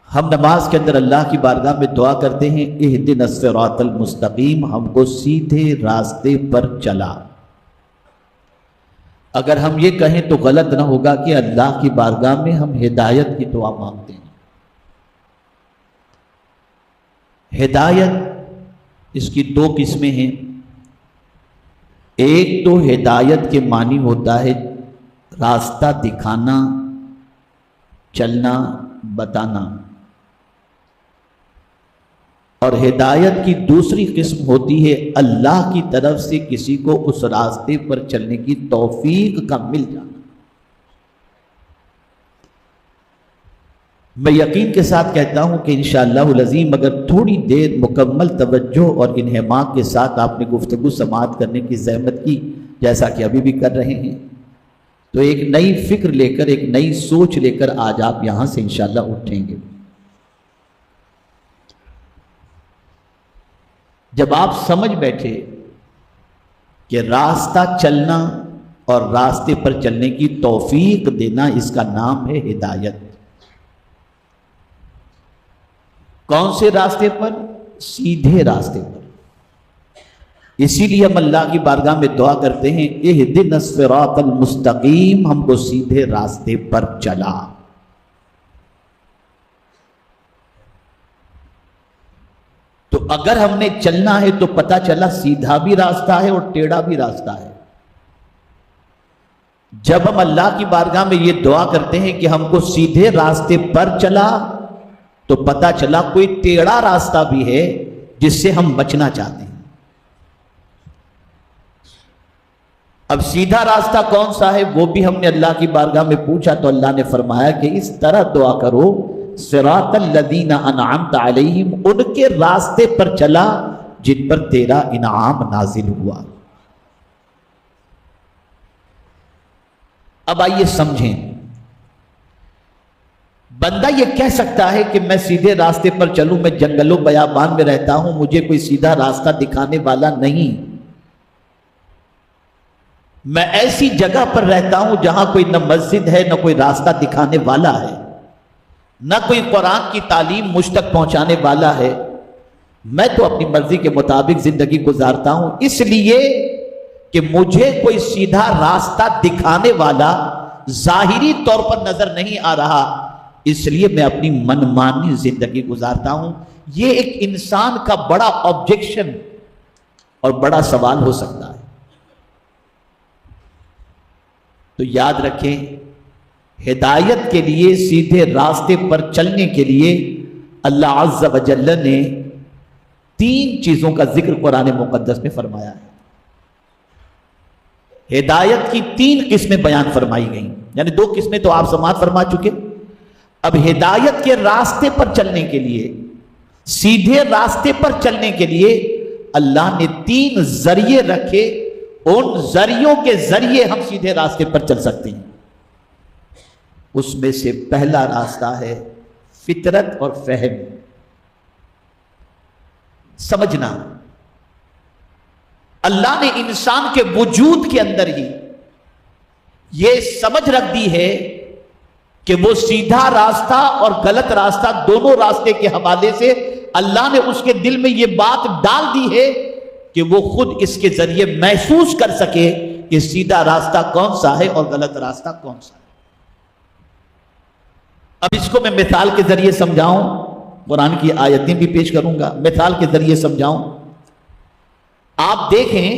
ہم نماز کے اندر اللہ کی بارگاہ میں دعا کرتے ہیں اہدنا الصراط المستقیم، ہم کو سیدھے راستے پر چلا۔ اگر ہم یہ کہیں تو غلط نہ ہوگا کہ اللہ کی بارگاہ میں ہم ہدایت کی دعا مانگتے ہیں۔ ہدایت اس کی دو قسمیں ہیں۔ ایک تو ہدایت کے معنی ہوتا ہے راستہ دکھانا، چلنا، بتانا، اور ہدایت کی دوسری قسم ہوتی ہے اللہ کی طرف سے کسی کو اس راستے پر چلنے کی توفیق کا مل جانا۔ میں یقین کے ساتھ کہتا ہوں کہ انشاءاللہ العظیم اگر تھوڑی دیر مکمل توجہ اور انہماک کے ساتھ آپ نے گفتگو سماعت کرنے کی زحمت کی، جیسا کہ ابھی بھی کر رہے ہیں، تو ایک نئی فکر لے کر، ایک نئی سوچ لے کر آج آپ یہاں سے انشاءاللہ اٹھیں گے۔ جب آپ سمجھ بیٹھے کہ راستہ چلنا اور راستے پر چلنے کی توفیق دینا، اس کا نام ہے ہدایت۔ کون سے راستے پر؟ سیدھے راستے پر۔ اسی لیے ہم اللہ کی بارگاہ میں دعا کرتے ہیں اہدنا الصراط المستقیم، ہم کو سیدھے راستے پر چلا۔ تو اگر ہم نے چلنا ہے تو پتہ چلا سیدھا بھی راستہ ہے اور ٹیڑھا بھی راستہ ہے۔ جب ہم اللہ کی بارگاہ میں یہ دعا کرتے ہیں کہ ہم کو سیدھے راستے پر چلا، تو پتہ چلا کوئی ٹیڑھا راستہ بھی ہے جس سے ہم بچنا چاہتے ہیں۔ اب سیدھا راستہ کون سا ہے وہ بھی ہم نے اللہ کی بارگاہ میں پوچھا، تو اللہ نے فرمایا کہ اس طرح دعا کرو صراط الذین انعمت علیہم، ان کے راستے پر چلا جن پر تیرا انعام نازل ہوا۔ اب آئیے سمجھیں، بندہ یہ کہہ سکتا ہے کہ میں سیدھے راستے پر چلوں، میں جنگل و بیابان میں رہتا ہوں، مجھے کوئی سیدھا راستہ دکھانے والا نہیں، میں ایسی جگہ پر رہتا ہوں جہاں کوئی نہ مسجد ہے، نہ کوئی راستہ دکھانے والا ہے، نہ کوئی قرآن کی تعلیم مجھ تک پہنچانے والا ہے، میں تو اپنی مرضی کے مطابق زندگی گزارتا ہوں، اس لیے کہ مجھے کوئی سیدھا راستہ دکھانے والا ظاہری طور پر نظر نہیں آ رہا، اس لیے میں اپنی منمانی زندگی گزارتا ہوں۔ یہ ایک انسان کا بڑا آبجیکشن اور بڑا سوال ہو سکتا ہے۔ تو یاد رکھیں، ہدایت کے لیے، سیدھے راستے پر چلنے کے لیے اللہ عز و جل نے 3 چیزوں کا ذکر قرآن مقدس میں فرمایا ہے۔ ہدایت کی 3 قسمیں بیان فرمائی گئیں، یعنی 2 قسمیں تو آپ سماعت فرما چکے۔ اب ہدایت کے راستے پر چلنے کے لیے، سیدھے راستے پر چلنے کے لیے اللہ نے 3 ذریعے رکھے، ان ذریعوں کے ذریعے ہم سیدھے راستے پر چل سکتے ہیں۔ اس میں سے پہلا راستہ ہے فطرت اور فہم، سمجھنا۔ اللہ نے انسان کے وجود کے اندر ہی یہ سمجھ رکھ دی ہے کہ وہ سیدھا راستہ اور غلط راستہ، دونوں راستے کے حوالے سے اللہ نے اس کے دل میں یہ بات ڈال دی ہے کہ وہ خود اس کے ذریعے محسوس کر سکے کہ سیدھا راستہ کون سا ہے اور غلط راستہ کون سا ہے۔ اب اس کو میں مثال کے ذریعے سمجھاؤں، قرآن کی آیتیں بھی پیش کروں گا، مثال کے ذریعے سمجھاؤں۔ آپ دیکھیں،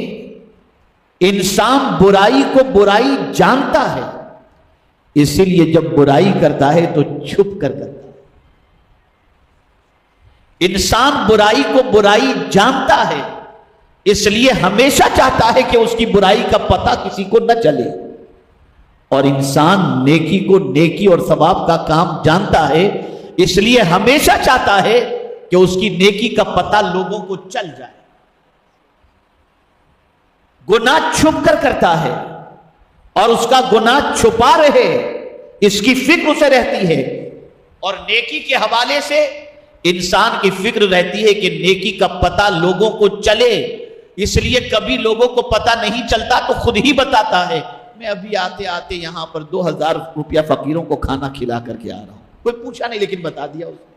انسان برائی کو برائی جانتا ہے، اسی لیے جب برائی کرتا ہے تو چھپ کر کرتا ہے۔ انسان برائی کو برائی جانتا ہے، اس لیے ہمیشہ چاہتا ہے کہ اس کی برائی کا پتہ کسی کو نہ چلے، اور انسان نیکی کو نیکی اور ثواب کا کام جانتا ہے، اس لیے ہمیشہ چاہتا ہے کہ اس کی نیکی کا پتہ لوگوں کو چل جائے۔ گناہ چھپ کر کرتا ہے اور اس کا گناہ چھپا رہے، اس کی فکر اسے رہتی ہے، اور نیکی کے حوالے سے انسان کی فکر رہتی ہے کہ نیکی کا پتہ لوگوں کو چلے، اس لیے کبھی لوگوں کو پتہ نہیں چلتا تو خود ہی بتاتا ہے، میں ابھی آتے آتے یہاں پر 2000 روپیہ فقیروں کو کھانا کھلا کر کے آ رہا ہوں، کوئی پوچھا نہیں لیکن بتا دیا اس نے۔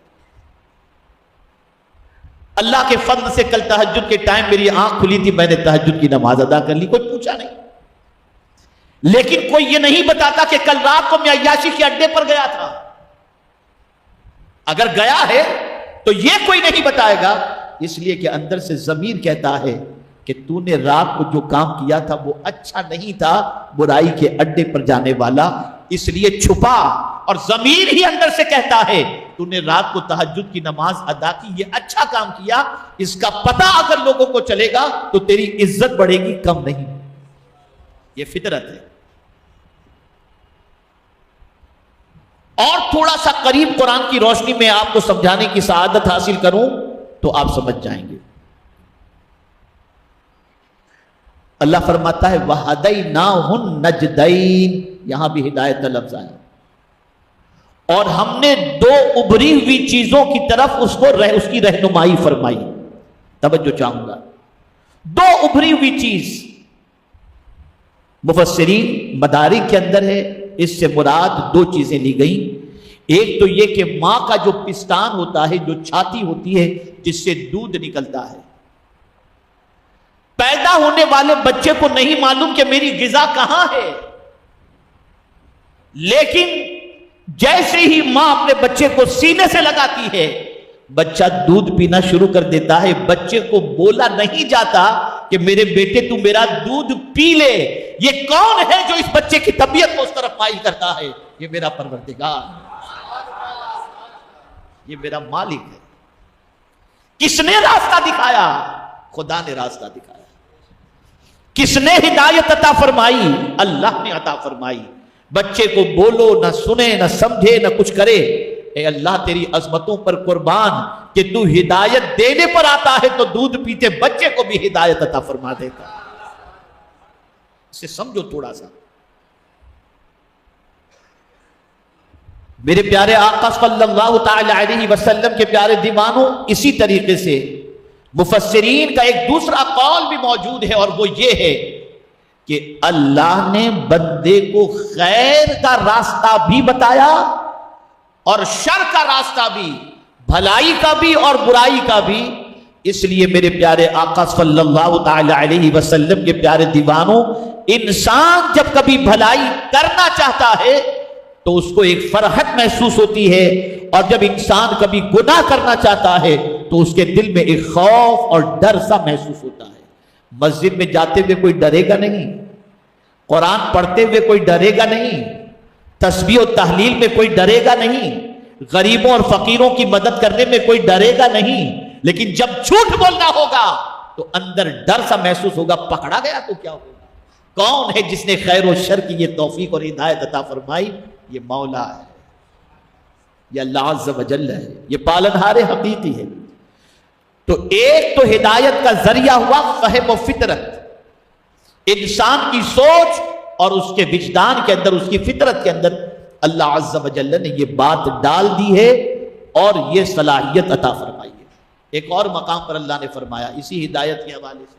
اللہ کے فضل سے کل تہجد کے ٹائم میری آنکھ کھلی تھی، میں نے تہجد کی نماز ادا کر لی، کوئی پوچھا نہیں. لیکن کوئی یہ نہیں بتاتا کہ کل رات کو میں عیاشی کے اڈے پر گیا تھا. اگر گیا ہے تو یہ کوئی نہیں بتائے گا، اس لیے کہ اندر سے ضمیر کہتا ہے کہ تو نے رات کو جو کام کیا تھا وہ اچھا نہیں تھا، برائی کے اڈے پر جانے والا، اس لیے چھپا. اور ضمیر ہی اندر سے کہتا ہے تو نے رات کو تہجد کی نماز ادا کی، یہ اچھا کام کیا، اس کا پتہ اگر لوگوں کو چلے گا تو تیری عزت بڑھے گی، کم نہیں. یہ فطرت ہے. اور تھوڑا سا قریب قرآن کی روشنی میں آپ کو سمجھانے کی سعادت حاصل کروں تو آپ سمجھ جائیں گے. اللہ فرماتا ہے وَهَدَيْنَاهُ النَّجْدَيْنِ، یہاں بھی ہدایت کا لفظ آیا. اور ہم نے دو ابری ہوئی چیزوں کی طرف اس کی رہنمائی فرمائی. توجہ چاہوں گا. دو ابری ہوئی چیز مفسرین مدارک کے اندر ہے، اس سے مراد دو چیزیں لی گئیں. ایک تو یہ کہ ماں کا جو پستان ہوتا ہے، جو چھاتی ہوتی ہے جس سے دودھ نکلتا ہے، پیدا ہونے والے بچے کو نہیں معلوم کہ میری غذا کہاں ہے، لیکن جیسے ہی ماں اپنے بچے کو سینے سے لگاتی ہے بچہ دودھ پینا شروع کر دیتا ہے. بچے کو بولا نہیں جاتا کہ میرے بیٹے تو میرا دودھ پی لے. یہ کون ہے جو اس بچے کی طبیعت کو اس طرف مائل کرتا ہے؟ یہ میرا پروردگار، یہ میرا مالک ہے. کس نے راستہ دکھایا؟ خدا نے راستہ دکھایا. کس نے ہدایت عطا فرمائی؟ اللہ نے عطا فرمائی. بچے کو بولو نہ سنے نہ سمجھے نہ کچھ کرے. اے اللہ تیری عظمتوں پر قربان کہ تو ہدایت دینے پر آتا ہے تو دودھ پیتے بچے کو بھی ہدایت عطا فرما دیتا. اسے سمجھو تھوڑا سا. میرے پیارے آقا صلی اللہ تعالی علیہ وسلم کے پیارے دیوانوں، اسی طریقے سے مفسرین کا ایک دوسرا قول بھی موجود ہے، اور وہ یہ ہے کہ اللہ نے بندے کو خیر کا راستہ بھی بتایا اور شر کا راستہ بھی، بھلائی کا بھی اور برائی کا بھی. اس لیے میرے پیارے آقا صلی اللہ تعالی علیہ وسلم کے پیارے دیوانوں، انسان جب کبھی بھلائی کرنا چاہتا ہے تو اس کو ایک فرحت محسوس ہوتی ہے، اور جب انسان کبھی گناہ کرنا چاہتا ہے تو اس کے دل میں ایک خوف اور ڈر سا محسوس ہوتا ہے. مسجد میں جاتے ہوئے کوئی ڈرے گا نہیں، قرآن پڑھتے ہوئے کوئی ڈرے گا نہیں، تسبیح و تحلیل میں کوئی ڈرے گا نہیں، غریبوں اور فقیروں کی مدد کرنے میں کوئی ڈرے گا نہیں. لیکن جب جھوٹ بولنا ہوگا تو اندر ڈر سا محسوس ہوگا، پکڑا گیا تو کیا ہوگا. کون ہے جس نے خیر و شر کی یہ توفیق اور ہدایت عطا فرمائی؟ یہ مولا ہے، یہ اللہ عز و جل ہے، یہ پالنہار حقیقی ہے. تو ایک تو ہدایت کا ذریعہ ہوا فہم و فطرت، انسان کی سوچ اور اس کے وجدان کے اندر، اس کی فطرت کے اندر اللہ عز و جل نے یہ بات ڈال دی ہے اور یہ صلاحیت عطا فرمائی ہے. ایک اور مقام پر اللہ نے فرمایا اسی ہدایت کے حوالے سے،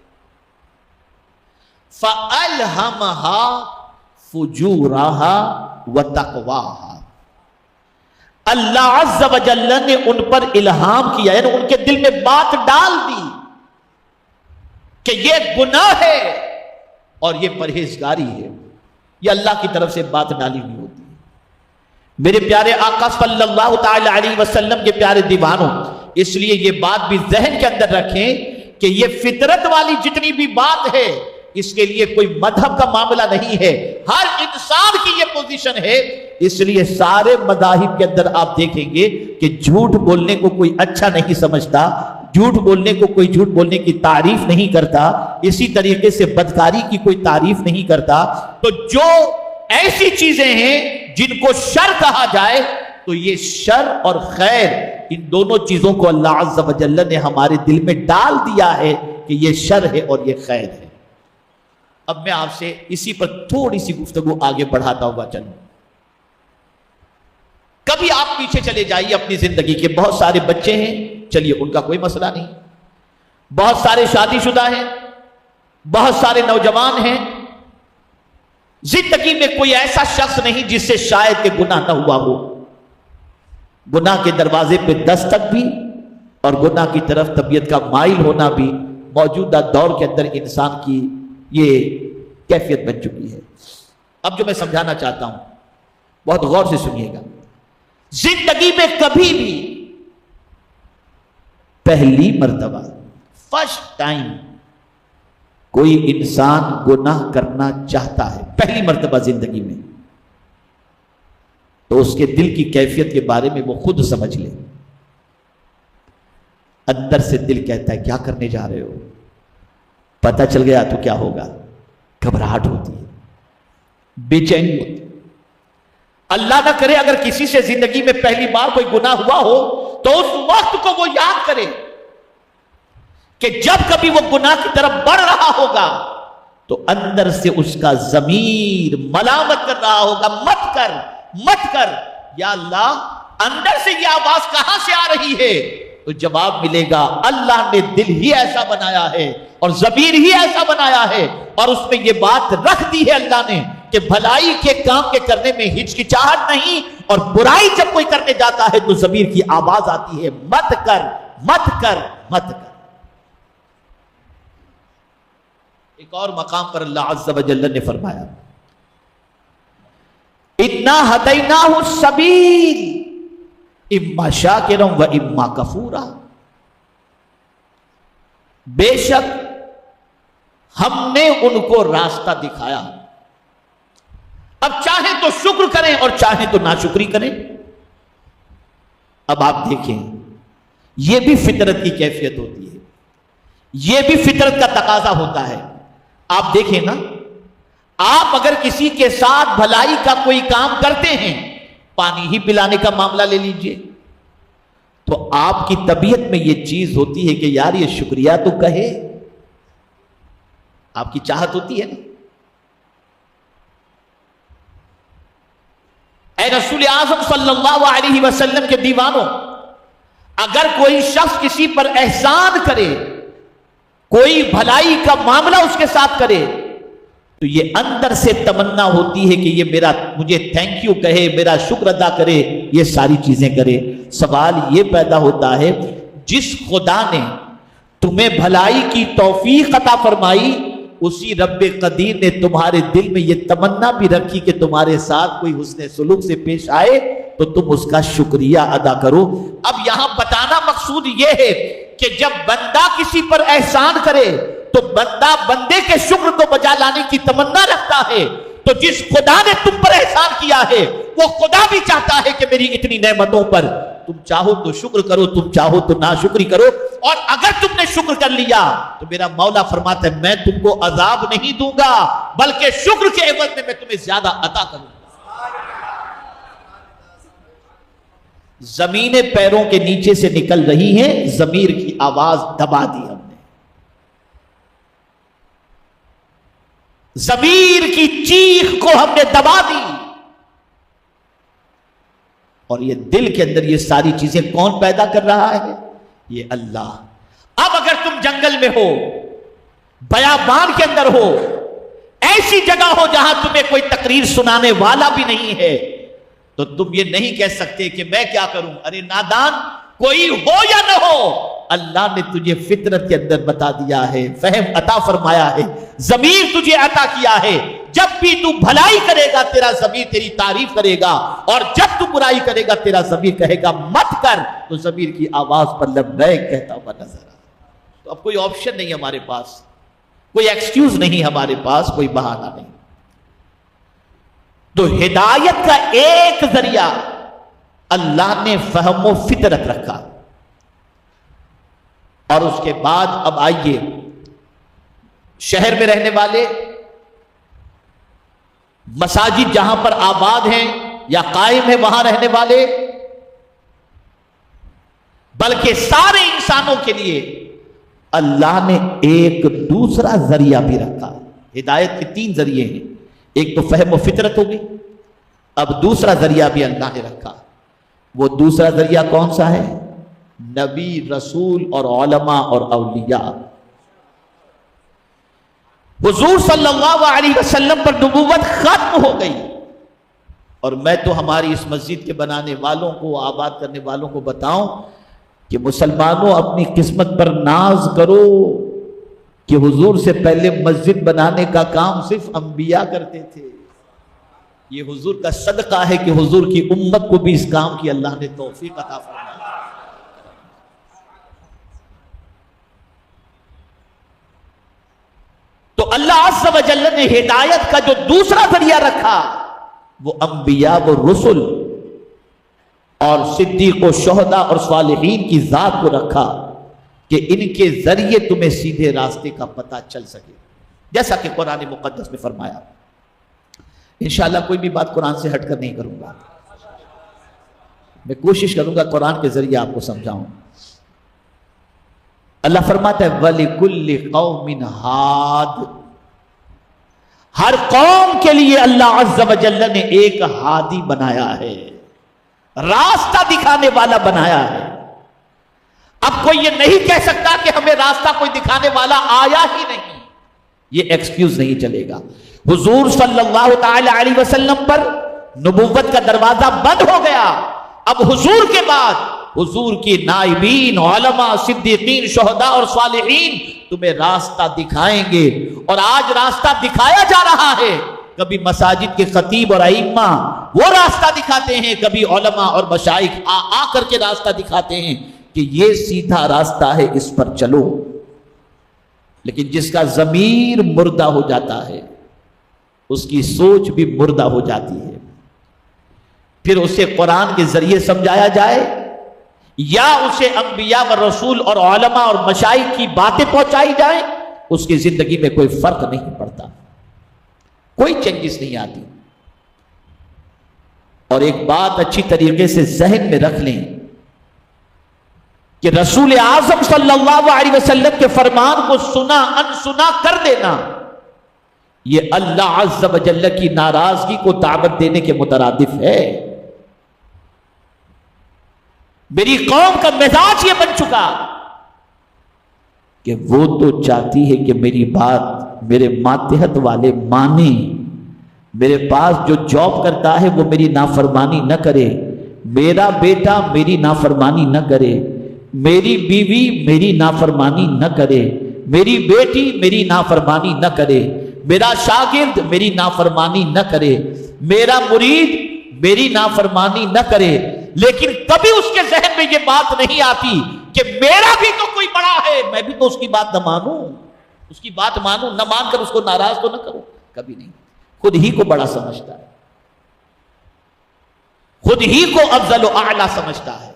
فَأَلْهَمَهَا فُجُورَهَا وَتَقْوَاهَا. اللہ عز و جل نے ان پر الہام کیا، یعنی ان کے دل میں بات ڈال دی کہ یہ گناہ ہے اور یہ پرہیزگاری ہے. یہ اللہ کی طرف سے بات ڈالی ہوئی ہوتی ہے. میرے پیارے آقا صلی اللہ تعالی علیہ وسلم کے پیارے دیوانوں، اس لیے یہ بات بھی ذہن کے اندر رکھیں کہ یہ فطرت والی جتنی بھی بات ہے، اس کے لیے کوئی مذہب کا معاملہ نہیں ہے، ہر انسان کی یہ پوزیشن ہے. اس لیے سارے مذاہب کے اندر آپ دیکھیں گے کہ جھوٹ بولنے کو کوئی اچھا نہیں سمجھتا، جھوٹ بولنے کو کوئی جھوٹ بولنے کی تعریف نہیں کرتا، اسی طریقے سے بدکاری کی کوئی تعریف نہیں کرتا. تو جو ایسی چیزیں ہیں جن کو شر کہا جائے تو یہ شر اور خیر، ان دونوں چیزوں کو اللہ عز و جل نے ہمارے دل میں ڈال دیا ہے کہ یہ شر ہے اور یہ خیر ہے. اب میں آپ سے اسی پر تھوڑی سی گفتگو آگے بڑھاتا ہوا چلوں. کبھی آپ پیچھے چلے جائیے اپنی زندگی کے، بہت سارے بچے ہیں، چلیے ان کا کوئی مسئلہ نہیں، بہت سارے شادی شدہ ہیں، بہت سارے نوجوان ہیں. زندگی میں کوئی ایسا شخص نہیں جس سے شاید کہ گناہ نہ ہوا ہو. گناہ کے دروازے پہ دستک بھی اور گناہ کی طرف طبیعت کا مائل ہونا بھی موجودہ دور کے اندر انسان کی یہ کیفیت بن چکی ہے۔ اب جو میں سمجھانا چاہتا ہوں بہت غور سے سنیے گا، زندگی میں کبھی بھی پہلی مرتبہ فرسٹ ٹائم کوئی انسان گناہ کرنا چاہتا ہے پہلی مرتبہ زندگی میں، تو اس کے دل کی کیفیت کے بارے میں وہ خود سمجھ لے۔ اندر سے دل کہتا ہے کیا کرنے جا رہے ہو، پتہ چل گیا تو کیا ہوگا، گھبراہٹ ہوتی ہے، بے چینی ہوتی ہے۔ اللہ نہ کرے اگر کسی سے زندگی میں پہلی بار کوئی گناہ ہوا ہو تو اس وقت کو وہ یاد کرے کہ جب کبھی وہ گناہ کی طرف بڑھ رہا ہوگا تو اندر سے اس کا ضمیر ملامت کر رہا ہوگا، مت کر مت کر، یا اللہ اندر سے یہ آواز کہاں سے آ رہی ہے؟ تو جواب ملے گا اللہ نے دل ہی ایسا بنایا ہے اور ضمیر ہی ایسا بنایا ہے، اور اس میں یہ بات رکھ دی ہے اللہ نے کہ بھلائی کے کام کے کرنے میں ہچکچاہٹ نہیں، اور برائی جب کوئی کرنے جاتا ہے تو ضمیر کی آواز آتی ہے مت کر مت کر مت کر۔ ایک اور مقام پر اللہ عز و جل نے فرمایا اِنَّا هَدَيْنَاهُ السَّبِيلَ اِمَّا شَاكِرًا وَإِمَّا كَفُورًا، بے شک ہم نے ان کو راستہ دکھایا، اب چاہیں تو شکر کریں اور چاہیں تو ناشکری کریں۔ اب آپ دیکھیں یہ بھی فطرت کی کیفیت ہوتی ہے، یہ بھی فطرت کا تقاضا ہوتا ہے۔ آپ دیکھیں نا، آپ اگر کسی کے ساتھ بھلائی کا کوئی کام کرتے ہیں، پانی ہی پلانے کا معاملہ لے لیجئے، تو آپ کی طبیعت میں یہ چیز ہوتی ہے کہ یار یہ شکریہ تو کہے، آپ کی چاہت ہوتی ہے نا۔ اے رسول اعظم صلی اللہ علیہ وسلم کے دیوانوں، اگر کوئی شخص کسی پر احسان کرے، کوئی بھلائی کا معاملہ اس کے ساتھ کرے، تو یہ اندر سے تمنا ہوتی ہے کہ یہ مجھے تھینک یو کہے، میرا شکر ادا کرے، یہ ساری چیزیں کرے۔ سوال یہ پیدا ہوتا ہے جس خدا نے تمہیں بھلائی کی توفیق عطا فرمائی، اسی رب قدیر نے تمہارے دل میں یہ تمنا بھی رکھی کہ تمہارے ساتھ کوئی حسن سلوک سے پیش آئے تو تم اس کا شکریہ ادا کرو۔ اب یہاں بتانا مقصود یہ ہے کہ جب بندہ کسی پر احسان کرے تو بندہ بندے کے شکر کو بجا لانے کی تمنا رکھتا ہے، تو جس خدا نے تم پر احسان کیا ہے وہ خدا بھی چاہتا ہے کہ میری اتنی نعمتوں پر تم چاہو تو شکر کرو، تم چاہو تو ناشکری کرو، اور اگر تم نے شکر کر لیا تو میرا مولا فرماتا ہے میں تم کو عذاب نہیں دوں گا بلکہ شکر کے عوض میں تمہیں زیادہ عطا کروں گا۔ زمینیں پیروں کے نیچے سے نکل رہی ہیں، ضمیر کی آواز دبا دی ہم نے، ضمیر کی چیخ کو ہم نے دبا دی، اور یہ دل کے اندر یہ ساری چیزیں کون پیدا کر رہا ہے؟ یہ اللہ۔ اب اگر تم جنگل میں ہو، بیابان کے اندر ہو، ایسی جگہ ہو جہاں تمہیں کوئی تقریر سنانے والا بھی نہیں ہے، تو تم یہ نہیں کہہ سکتے کہ میں کیا کروں، ارے نادان، کوئی ہو یا نہ ہو، اللہ نے تجھے فطرت کے اندر بتا دیا ہے، فہم عطا فرمایا ہے، ضمیر تجھے عطا کیا ہے، جب بھی تو بھلائی کرے گا تیرا ضمیر تیری تعریف کرے گا، اور جب تو برائی کرے گا تیرا ضمیر کہے گا مت کر، تو ضمیر کی آواز پر لبیک کہتا ہوا نظر آتا۔ تو اب کوئی آپشن نہیں ہمارے پاس، کوئی ایکسکیوز نہیں ہمارے پاس، کوئی بہانہ نہیں۔ تو ہدایت کا ایک ذریعہ اللہ نے فہم و فطرت رکھا، اور اس کے بعد اب آئیے شہر میں رہنے والے، مساجد جہاں پر آباد ہیں یا قائم ہیں وہاں رہنے والے، بلکہ سارے انسانوں کے لیے اللہ نے ایک دوسرا ذریعہ بھی رکھا۔ ہدایت کے 3 ذریعے ہیں، ایک تو فہم و فطرت ہوگی، اب دوسرا ذریعہ بھی اللہ نے رکھا۔ وہ دوسرا ذریعہ کون سا ہے؟ نبی، رسول اور علماء اور اولیاء۔ حضور صلی اللہ علیہ وسلم پر نبوت ختم ہو گئی، اور میں تو ہماری اس مسجد کے بنانے والوں کو، آباد کرنے والوں کو بتاؤں، کہ مسلمانوں اپنی قسمت پر ناز کرو کہ حضور سے پہلے مسجد بنانے کا کام صرف انبیاء کرتے تھے. یہ حضور کا صدقہ ہے کہ حضور کی امت کو بھی اس کام کی اللہ نے توفیق عطا فرمائی. تو اللہ عز و جل نے ہدایت کا جو دوسرا ذریعہ رکھا وہ انبیاء و رسل اور صدیق و شہداء اور صالحین کی ذات کو رکھا کہ ان کے ذریعے تمہیں سیدھے راستے کا پتہ چل سکے. جیسا کہ قرآن مقدس میں فرمایا. انشاءاللہ کوئی بھی بات قرآن سے ہٹ کر نہیں کروں گا، میں کوشش کروں گا قرآن کے ذریعے آپ کو سمجھاؤں. اللہ فرماتا ہے وَلِكُلِّ قَوْمٍ ہاد، ہر قوم کے لیے اللہ عز و جل نے ایک ہادی بنایا ہے، راستہ دکھانے والا بنایا ہے. اب کوئی یہ نہیں کہہ سکتا کہ ہمیں راستہ کوئی دکھانے والا آیا ہی نہیں، یہ ایکسکیوز نہیں چلے گا. حضور صلی اللہ تعالی علیہ وسلم پر نبوت کا دروازہ بند ہو گیا. اب حضور کے بعد حضور کی نائبین، علماء، صدیقین، شہداء اور صالحین تمہیں راستہ دکھائیں گے. اور آج راستہ دکھایا جا رہا ہے. کبھی مساجد کے خطیب اور ائمہ وہ راستہ دکھاتے ہیں، کبھی علماء اور مشائخ آ کر کے راستہ دکھاتے ہیں کہ یہ سیدھا راستہ ہے، اس پر چلو. لیکن جس کا ضمیر مردہ ہو جاتا ہے اس کی سوچ بھی مردہ ہو جاتی ہے. پھر اسے قرآن کے ذریعے سمجھایا جائے یا اسے انبیاء و رسول اور علماء اور مشائخ کی باتیں پہنچائی جائیں، اس کی زندگی میں کوئی فرق نہیں پڑتا، کوئی چینجز نہیں آتی. اور ایک بات اچھی طریقے سے ذہن میں رکھ لیں کہ رسول اعظم صلی اللہ علیہ وسلم کے فرمان کو سنا انسنا کر دینا یہ اللہ عز و جل کی ناراضگی کو دعوت دینے کے مترادف ہے. میری قوم کا مزاج یہ بن چکا کہ وہ تو چاہتی ہے کہ میری بات میرے ماتحت والے مانیں، میرے پاس جو جاب کرتا ہے وہ میری نافرمانی نہ کرے، میرا بیٹا میری نافرمانی نہ کرے، میری بیوی میری نافرمانی نہ کرے، میری بیٹی میری نافرمانی نہ کرے، میرا شاگرد میری نافرمانی نہ کرے، میرا مرید میری نافرمانی نہ کرے. لیکن کبھی اس کے ذہن میں یہ بات نہیں آتی کہ میرا بھی تو کوئی بڑا ہے، میں بھی تو اس کی بات نہ مانوں، اس کی بات مانوں، نہ مان کر اس کو ناراض تو نہ کروں. کبھی نہیں. خود ہی کو بڑا سمجھتا ہے، خود ہی کو افضل و اعلیٰ سمجھتا ہے.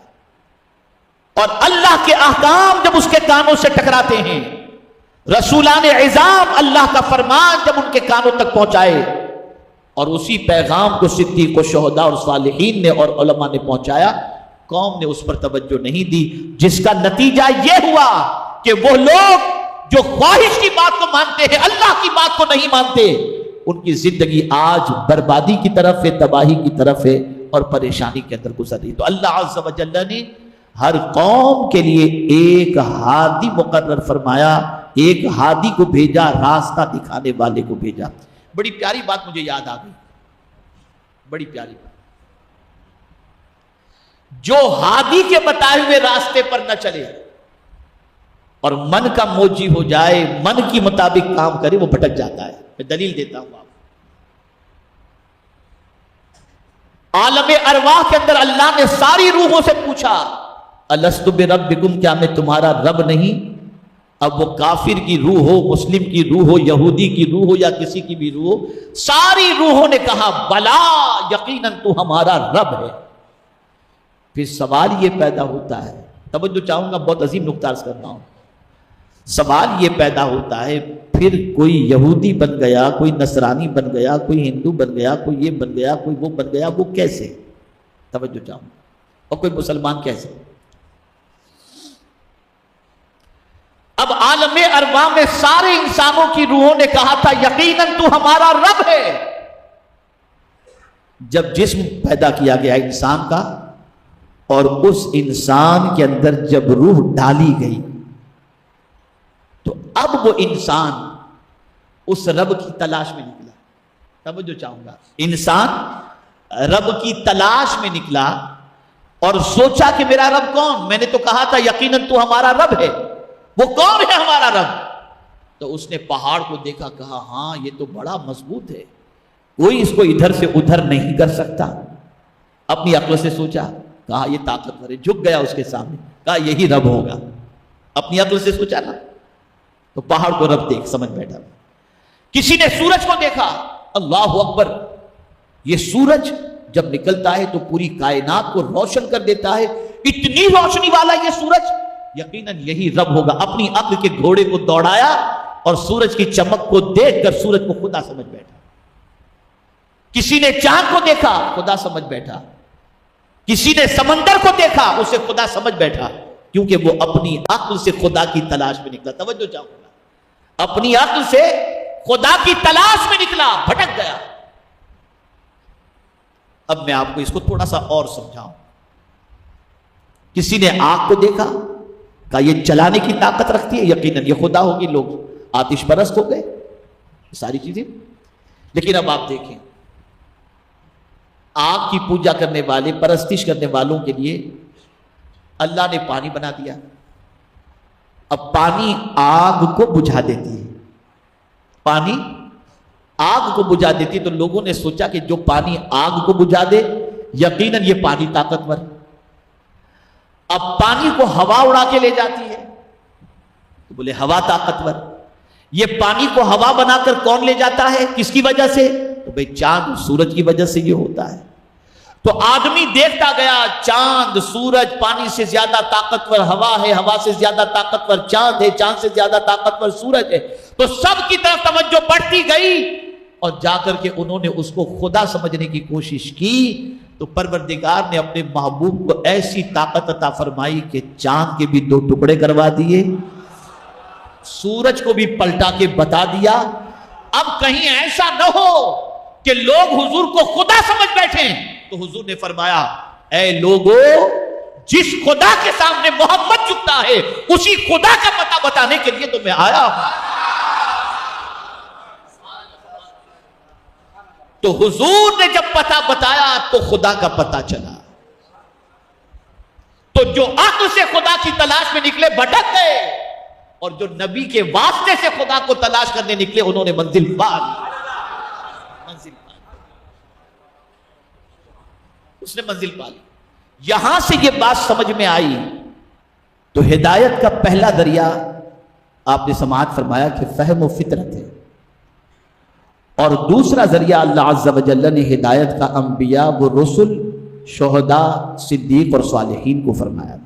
اور اللہ کے احکام جب اس کے کانوں سے ٹکراتے ہیں، رسولان عظام اللہ کا فرمان جب ان کے کانوں تک پہنچائے اور اسی پیغام کو صدیق و شہداء اور صالحین نے اور علماء نے پہنچایا، قوم نے اس پر توجہ نہیں دی، جس کا نتیجہ یہ ہوا کہ وہ لوگ جو خواہش کی بات کو مانتے ہیں اللہ کی بات کو نہیں مانتے، ان کی زندگی آج بربادی کی طرف ہے، تباہی کی طرف ہے اور پریشانی کے اندر گزر رہی. تو اللہ عز و جل نے ہر قوم کے لیے ایک ہادی مقرر فرمایا، ایک ہادی کو بھیجا، راستہ دکھانے والے کو بھیجا. بڑی پیاری بات مجھے یاد آ گئی، بڑی پیاری بات. جو ہادی کے بتائے ہوئے راستے پر نہ چلے اور من کا موجی ہو جائے، من کی مطابق کام کرے، وہ بھٹک جاتا ہے. میں دلیل دیتا ہوں آپ. عالم ارواح کے اندر اللہ نے ساری روحوں سے پوچھا الست بربکم، کیا میں تمہارا رب نہیں؟ اب وہ کافر کی روح ہو، مسلم کی روح ہو، یہودی کی روح ہو یا کسی کی بھی روح ہو، ساری روحوں نے کہا بلا، یقیناً تو ہمارا رب ہے. پھر سوال یہ پیدا ہوتا ہے، توجہ چاہوں گا، بہت عظیم نقطہ عرض کرتا ہوں. سوال یہ پیدا ہوتا ہے پھر کوئی یہودی بن گیا، کوئی نصرانی بن گیا، کوئی ہندو بن گیا، کوئی یہ بن گیا، کوئی وہ بن گیا، وہ کیسے؟ توجہ چاہوں گا. اور کوئی مسلمان کیسے؟ اب عالم ارواح میں سارے انسانوں کی روحوں نے کہا تھا یقیناً تو ہمارا رب ہے. جب جسم پیدا کیا گیا انسان کا اور اس انسان کے اندر جب روح ڈالی گئی تو اب وہ انسان اس رب کی تلاش میں نکلا. توجہ چاہوں گا، انسان رب کی تلاش میں نکلا. اور سوچا کہ میرا رب کون؟ میں نے تو کہا تھا یقیناً تو ہمارا رب ہے، وہ کون ہے ہمارا رب؟ تو اس نے پہاڑ کو دیکھا، کہا ہاں یہ تو بڑا مضبوط ہے، کوئی اس کو ادھر سے ادھر نہیں کر سکتا۔ اپنی عقل سے سوچا، کہا یہ طاقتور ہے، جھک گیا اس کے سامنے، کہا یہی رب ہوگا۔ اپنی عقل سے سوچا نا، تو پہاڑ کو رب دیکھ سمجھ بیٹھا۔ کسی نے سورج کو دیکھا، اللہ اکبر، یہ سورج جب نکلتا ہے تو پوری کائنات کو روشن کر دیتا ہے، اتنی روشنی والا یہ سورج، یقیناً یہی رب ہوگا۔ اپنی عقل کے گھوڑے کو دوڑایا اور سورج کی چمک کو دیکھ کر سورج کو خدا سمجھ بیٹھا۔ کسی نے چاند کو دیکھا، خدا سمجھ بیٹھا۔ کسی نے سمندر کو دیکھا، اسے خدا سمجھ بیٹھا، کیونکہ وہ اپنی عقل سے خدا کی تلاش میں نکلا۔ توجہ چاہوں گا، اپنی عقل سے خدا کی تلاش میں نکلا، بھٹک گیا۔ اب میں آپ کو اس کو تھوڑا سا اور سمجھاؤں۔ کسی نے آگ کو دیکھا، کہا یہ چلانے کی طاقت رکھتی ہے، یقیناً یہ خدا ہوگی، لوگ آتش پرست ہو گئے، ساری چیزیں۔ لیکن اب آپ دیکھیں، آگ کی پوجا کرنے والے، پرستش کرنے والوں کے لیے اللہ نے پانی بنا دیا۔ اب پانی آگ کو بجھا دیتی ہے، پانی آگ کو بجھا دیتی ہے، تو لوگوں نے سوچا کہ جو پانی آگ کو بجھا دے یقیناً یہ پانی طاقتور۔ اب پانی کو ہوا اڑا کے لے جاتی ہے، تو بولے ہوا طاقتور۔ یہ پانی کو ہوا بنا کر کون لے جاتا ہے، کس کی وجہ سے؟ تو بھئی چاند سورج کی وجہ سے یہ ہوتا ہے۔ تو آدمی دیکھتا گیا، چاند سورج پانی سے زیادہ طاقتور ہوا ہے، ہوا سے زیادہ طاقتور چاند ہے، چاند سے زیادہ طاقتور سورج ہے۔ تو سب کی طرف توجہ بڑھتی گئی، اور جا کر کے انہوں نے اس کو خدا سمجھنے کی کوشش کی، تو پروردگار نے اپنے محبوب کو ایسی طاقت عطا فرمائی کہ چاند کے بھی 2 ٹکڑے کروا دیے، سورج کو بھی پلٹا کے بتا دیا۔ اب کہیں ایسا نہ ہو کہ لوگ حضور کو خدا سمجھ بیٹھیں، تو حضور نے فرمایا اے لوگو، جس خدا کے سامنے محمد جھکتا ہے اسی خدا کا پتہ بتانے کے لیے تو میں آیا ہوں۔ تو حضور نے جب پتہ بتایا تو خدا کا پتہ چلا۔ تو جو عقل سے خدا کی تلاش میں نکلے بھٹک گئے، اور جو نبی کے واسطے سے خدا کو تلاش کرنے نکلے انہوں نے منزل پا لی۔ اس نے منزل پا لی۔ یہاں سے یہ بات سمجھ میں آئی تو ہدایت کا پہلا ذریعہ آپ نے سماعت فرمایا کہ فہم و فطرت ہے، اور دوسرا ذریعہ اللہ عز و جل نے ہدایت کا انبیاء و رسل، شہداء، صدیق اور صالحین کو فرمایا۔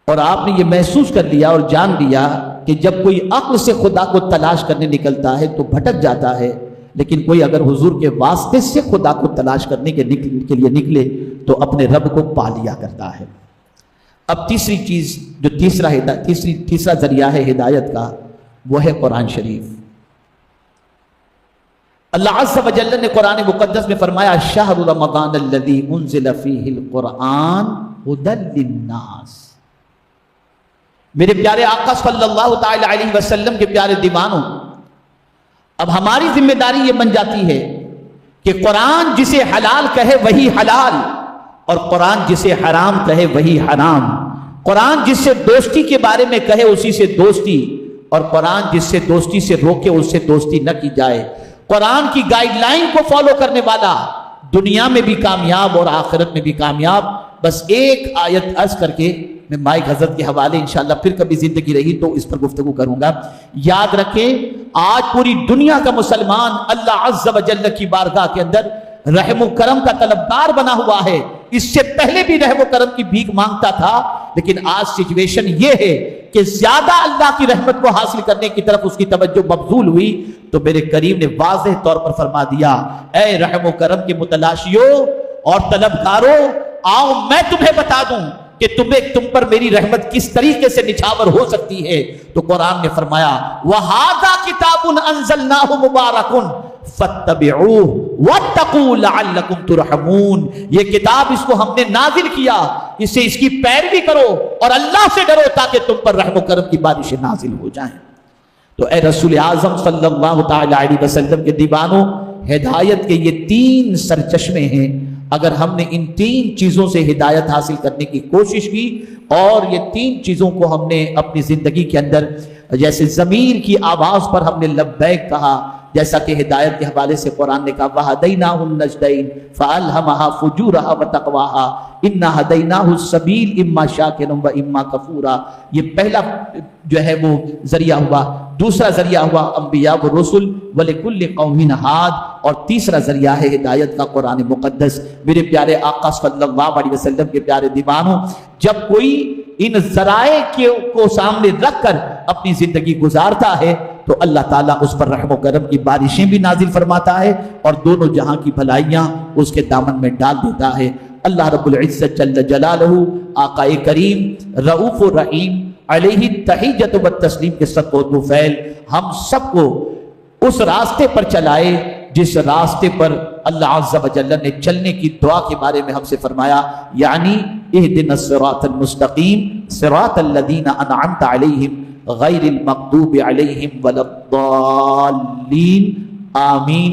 اور آپ نے یہ محسوس کر لیا اور جان لیا کہ جب کوئی عقل سے خدا کو تلاش کرنے نکلتا ہے تو بھٹک جاتا ہے، لیکن کوئی اگر حضور کے واسطے سے خدا کو تلاش کرنے کے لیے نکلے تو اپنے رب کو پا لیا کرتا ہے۔ اب تیسری چیز جو تیسرا ذریعہ ہے ہدایت کا، وہ ہے قرآن شریف۔ اللہ عز و جل نے قرآن مقدس میں فرمایا شہر رمضان الذی انزل فیہ القرآن ھدی للناس۔ میرے پیارے آقا صلی اللہ تعالی علیہ وسلم کے پیارے دیوانوں، اب ہماری ذمہ داری یہ بن جاتی ہے کہ قرآن جسے حلال کہے وہی حلال، اور قرآن جسے حرام کہے وہی حرام، قرآن جس سے دوستی کے بارے میں کہے اسی سے دوستی، اور قرآن جس سے دوستی سے روکے اس سے دوستی نہ کی جائے۔ قرآن کی گائیڈ لائن کو فالو کرنے والا دنیا میں بھی کامیاب اور آخرت میں بھی کامیاب۔ بس ایک آیت عرض کر کے میں مائک حضرت کے حوالے انشاءاللہ پھر کبھی زندگی رہی تو اس پر گفتگو کروں گا۔ یاد رکھیں، آج پوری دنیا کا مسلمان اللہ عز و جل کی بارگاہ کے اندر رحم و کرم کا طلبگار بنا ہوا ہے۔ اس سے پہلے بھی رحم و کرم کی بھیک مانگتا تھا، لیکن آج سچویشن یہ ہے کہ زیادہ اللہ کی رحمت کو حاصل کرنے کی طرف اس کی توجہ مبذول ہوئی، تو میرے کریم نے واضح طور پر فرما دیا اے رحم و کرم کے متلاشیوں اور طلبگاروں، آؤ میں تمہیں بتا دوں کہ تم پر میری رحمت کس طریقے سے نچھاور ہو سکتی ہے۔ تو قرآن نے فرمایا وَهَذَا كِتَابٌ أَنزَلْنَاهُ مُبَارَكٌ فَاتَّبِعُوهُ وَاتَّقُوا لَعَلَّكُمْ تُرْحَمُونَ۔ یہ کتاب اس کو ہم نے نازل کیا، اس کی پیروی کرو اور اللہ سے ڈرو تاکہ تم پر رحم و کرم کی بارشیں نازل ہو جائیں۔ تو اے رسول اعظم صلی اللہ تعالی علیہ وسلم کے دیوانوں، ہدایت کے یہ 3 سرچشمے ہیں، اگر ہم نے ان 3 چیزوں سے ہدایت حاصل کرنے کی کوشش کی اور یہ 3 چیزوں کو ہم نے اپنی زندگی کے اندر جیسے ضمیر کی آواز پر ہم نے لبیک کہا، جیسا کہ ہدایت کے حوالے سے قرآن نے کہا وَهَدَيْنَاهُ النَّجْدَيْنِ فَأَلْهَمَهَا فُجُورَهَا وَتَقْوَاهَا إِنَّا هَدَيْنَاهُ السَّبِيلَ إِمَّا شَاكِرًا وَإِمَّا كَفُورًا۔ یہ پہلا جو ہے وہ ذریعہ ہوا۔ دوسرا ذریعہ ہوا انبیاء و رسل وَلِكُلِّ قَوْمٍ هَادٍ، اور تیسرا ذریعہ ہے ہدایت کا قرآن مقدس۔ میرے پیارے آقا صلی اللہ علیہ وسلم کے پیارے دیوانوں، جب کوئی ان ذرائع کو سامنے رکھ کر اپنی زندگی گزارتا ہے تو اللہ تعالیٰ اس پر رحم و کرم کی بارشیں بھی نازل فرماتا ہے اور دونوں جہاں کی بھلائیاں اس کے دامن میں ڈال دیتا ہے۔ اللہ رب العزت جل جلالہ آقا کریم رؤوف الرحیم علیہ التحیۃ والتسلیم کے صدقہ و طفیل ہم سب کو اس راستے پر چلائے جس راستے پر اللہ عز و جل نے چلنے کی دعا کے بارے میں ہم سے فرمایا، یعنی اہدنا الصراط المستقیم صراط الذین انعمت علیہم غیر المغضوب علیہم ولا الضالین، آمین۔